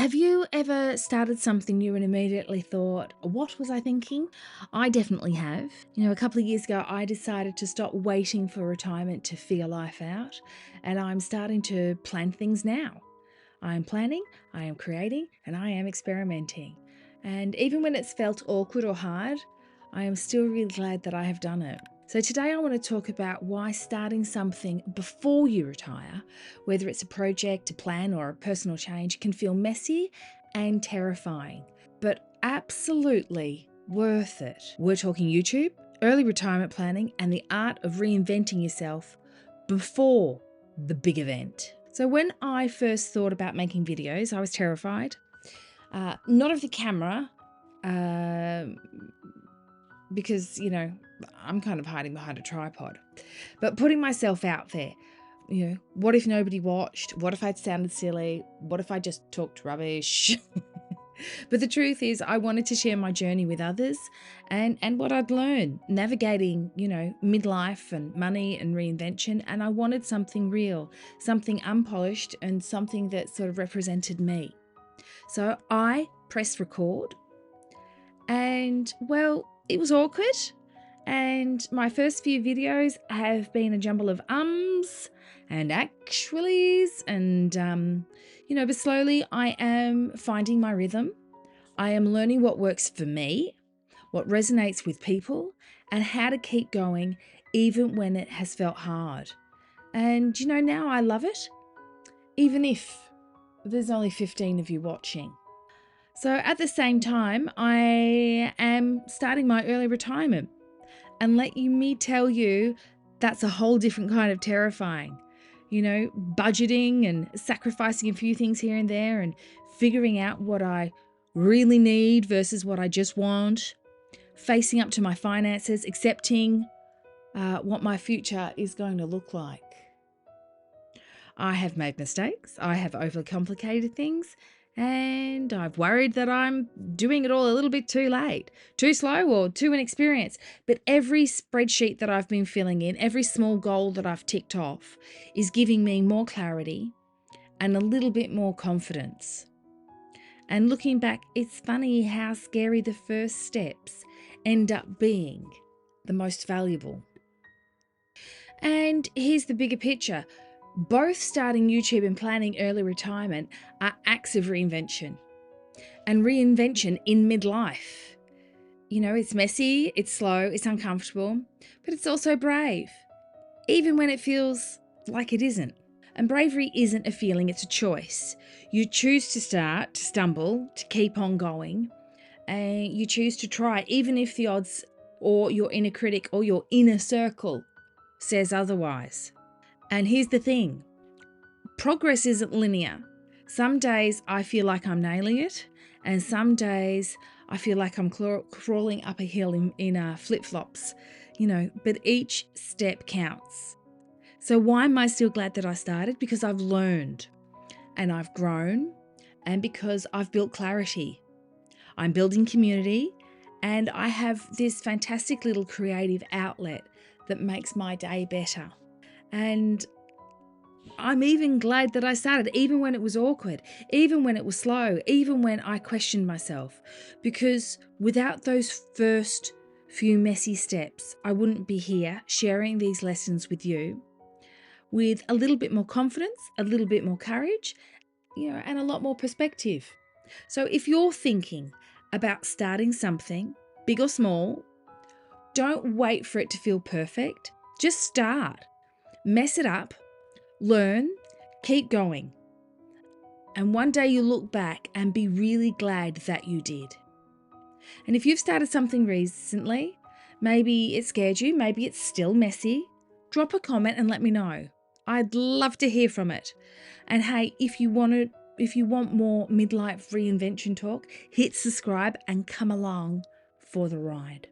Have you ever started something new and immediately thought, what was I thinking? I definitely have. A couple of years ago, I decided to stop waiting for retirement to figure life out, and I'm starting to plan things now. I am planning, I am creating, and I am experimenting. And even when it's felt awkward or hard, I am still really glad that I have done it. So today I want to talk about why starting something before you retire, whether it's a project, a plan, or a personal change, can feel messy and terrifying, but absolutely worth it. We're talking YouTube, early retirement planning, and the art of reinventing yourself before the big event. So when I first thought about making videos, I was terrified. Not of the camera, because, I'm kind of hiding behind a tripod. But putting myself out there, what if nobody watched? What if I'd sounded silly? What if I just talked rubbish? But the truth is, I wanted to share my journey with others and what I'd learned navigating, midlife and money and reinvention. And I wanted something real, something unpolished, and something that sort of represented me. So I pressed record, and well, it was awkward. And my first few videos have been a jumble of ums and actuallys, and but slowly I am finding my rhythm. I am learning what works for me, what resonates with people, and how to keep going even when it has felt hard. And now I love it, even if there's only 15 of you watching. So at the same time, I am starting my early retirement. And me tell you, that's a whole different kind of terrifying. Budgeting and sacrificing a few things here and there and figuring out what I really need versus what I just want. Facing up to my finances, accepting what my future is going to look like. I have made mistakes. I have overcomplicated things. And I've worried that I'm doing it all a little bit too late, too slow, or too inexperienced. But every spreadsheet that I've been filling in, every small goal that I've ticked off is giving me more clarity and a little bit more confidence. And looking back, it's funny how scary the first steps end up being the most valuable. And here's the bigger picture. Both starting YouTube and planning early retirement are acts of reinvention. And reinvention in midlife. It's messy, it's slow, it's uncomfortable, but it's also brave, even when it feels like it isn't. And bravery isn't a feeling, it's a choice. You choose to start, to stumble, to keep on going, and you choose to try, even if the odds or your inner critic or your inner circle says otherwise. And here's the thing, progress isn't linear. Some days I feel like I'm nailing it, and some days I feel like I'm crawling up a hill in flip-flops, but each step counts. So why am I still glad that I started? Because I've learned and I've grown, and because I've built clarity. I'm building community, and I have this fantastic little creative outlet that makes my day better. And I'm even glad that I started, even when it was awkward, even when it was slow, even when I questioned myself, because without those first few messy steps, I wouldn't be here sharing these lessons with you with a little bit more confidence, a little bit more courage, and a lot more perspective. So if you're thinking about starting something, big or small, don't wait for it to feel perfect. Just start. Mess it up. Learn, keep going. And one day you'll look back and be really glad that you did. And if you've started something recently, maybe it scared you, maybe it's still messy, drop a comment and let me know. I'd love to hear from it. And hey, if you want more midlife reinvention talk, hit subscribe and come along for the ride.